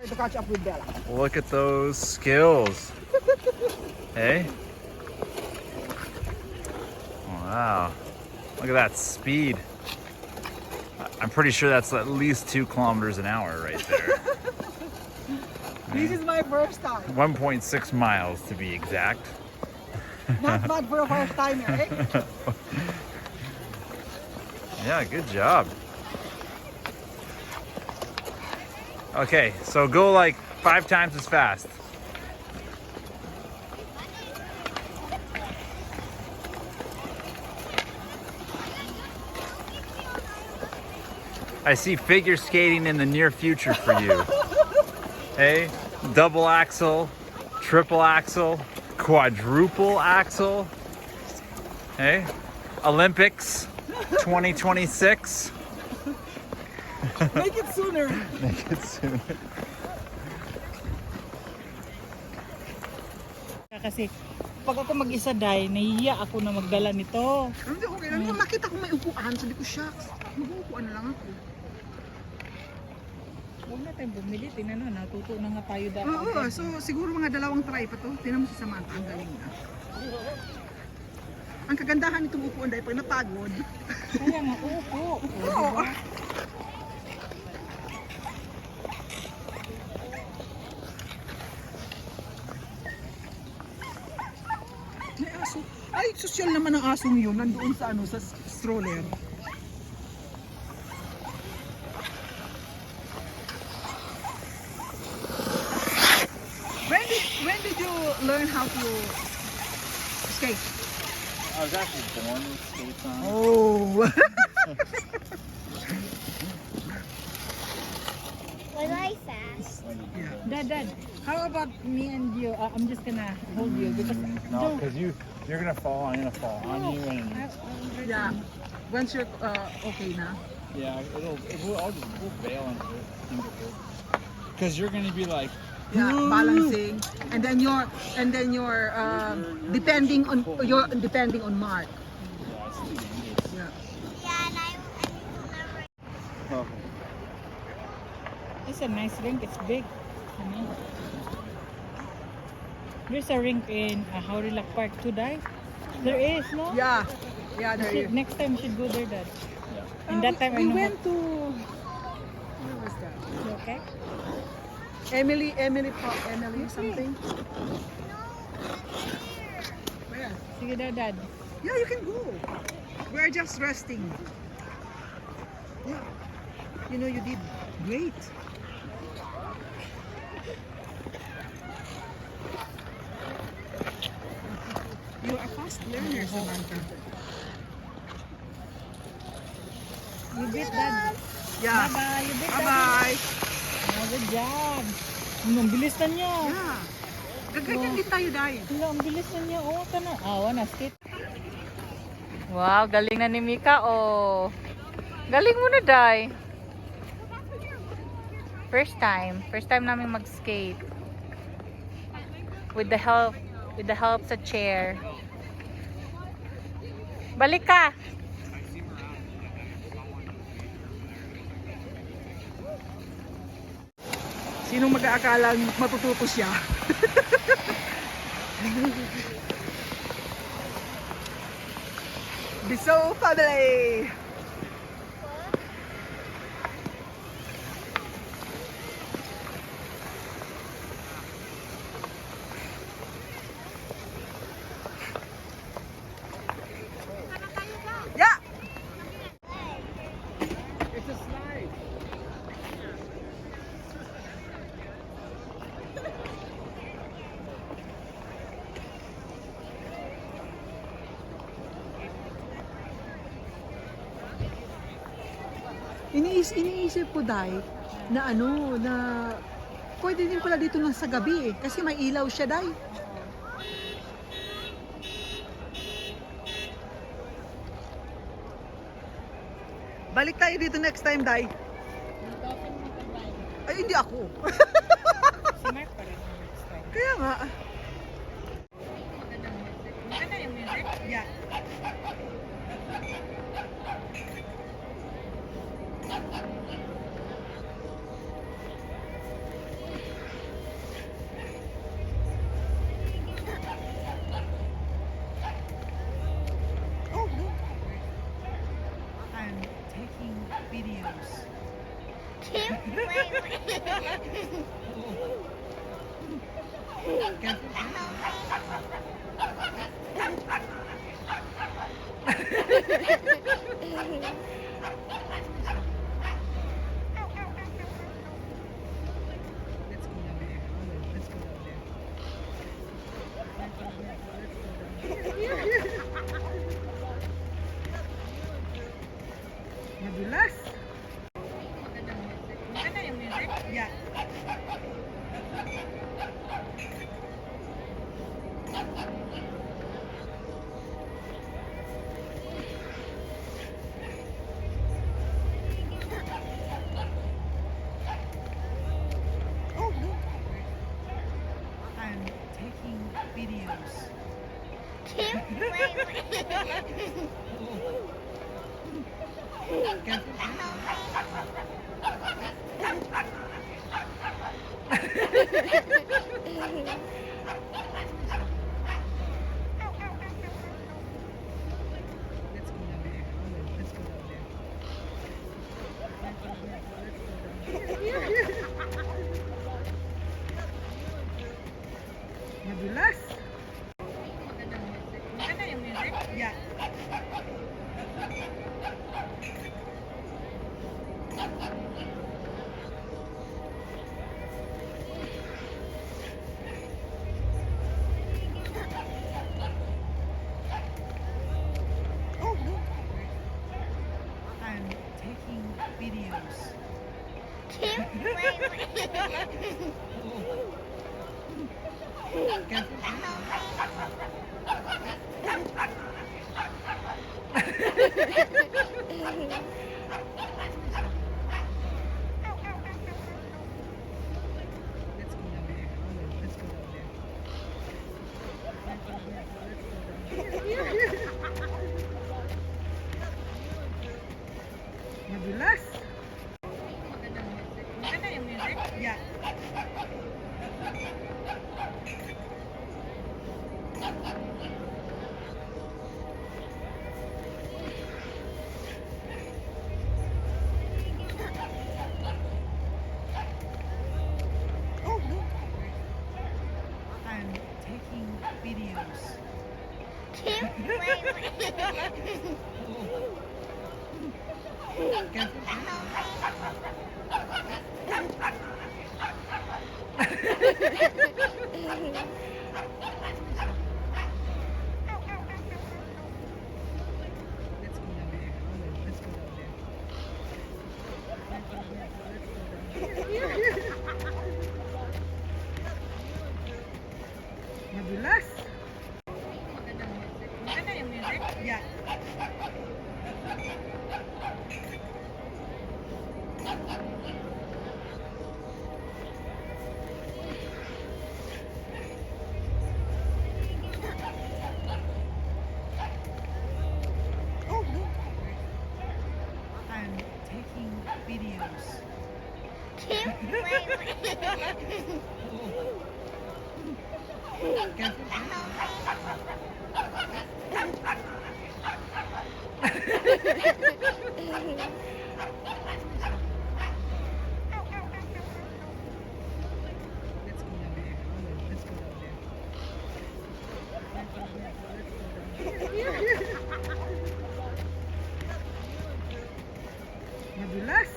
To catch up with Bella. Look at those skills. Hey? Wow. Look at that speed. I'm pretty sure that's at least 2 kilometers an hour right there. This is my first time. 1.6 miles to be exact. Not bad for a first time, eh? Yeah, good job. Okay, so go like 5 times as fast. I see figure skating in the near future for you. Hey, double axle, triple axle, quadruple axle. Hey, Olympics 2026. Make it sooner. Make it soon. Kasi pag ako mag-isa dahil, nahihiya ako na magdala nito. Hindi, okay lang. Makita ko may upuan, sabi ko, shucks, mag-uupuan na lang ako. Huwag na tayong bumili, tingnan na, natuto na nga tayo dapat. Oo, so siguro mga 2 try pa to. Tinan mo si Samantha, ang galing na. Ang kagandahan nitong upuan dahil pag napagod. Kaya nga, upo. Oo. May aso. Ay, sosyal naman ang asong yun. Nandoon sa ano, sa stroller. When did you learn how to skate? I was actually born with skates on. Oh. Was I fast? Dad, how about me and you? I'm just gonna hold you because No, because you're gonna fall. I'm gonna fall on you, and Yeah. Once you're okay na. yeah, we'll bail into it. Because you're gonna be like, Yeah, balancing, and then you're depending on Mark. yeah, it's too dangerous. Yeah. Yeah, and I will never. it's a nice rink. It's big. You know? There's a rink in Haurilak Park too, Dai. There is, no? Yeah. Yeah, there is. Next time we should go there, Dad. And that time we I know. went to where was that? You okay? Emily something. Where? Sige daw, Dad. Yeah, you can go. We're just resting. Yeah. You know, you did great. You're a fast learner, Samantha. You beat, Dad. Yeah. Bye-bye. You beat, Dad. Bye-bye. Oh, good job. Ang bilis na niya. Yeah. Gaganyan din tayo dahil. Ang bilis na niya. Oh, ka na. Awa na, skate. Wow, galing na ni Mika. Oh. Galing mo na, Day. First time namin mag-skate. With the help sa chair. Balik ka. Sinong mag-aakalang matututo siya? Biso family! Yeah! It's a slide. Iniisip ko dahil na ano, na pwede din pala dito lang sa gabi eh, kasi may ilaw siya dahil. Balik tayo dito next time, Day. Ay, hindi ako. Si Mark pa rin next time. Kaya nga. Maganda yung music. Yeah. videos. Let's go down there. Let's go down there. Madulas. Maganda yung music. Yeah. Oh, look. I'm taking videos. Let's go down there. Let's go down there. Madulas. Maganda yung music. Yeah. Oh, look. I'm taking videos. Let's go down there. Let's go down there. Madulas. Maganda yung music. Yeah. Oh, look. I'm taking videos. Let's go down there. Let's go down there. Madulas. Maganda yung music. Yeah. Oh, look. I'm taking videos. Let's go down there. Let's go down there. Madulas.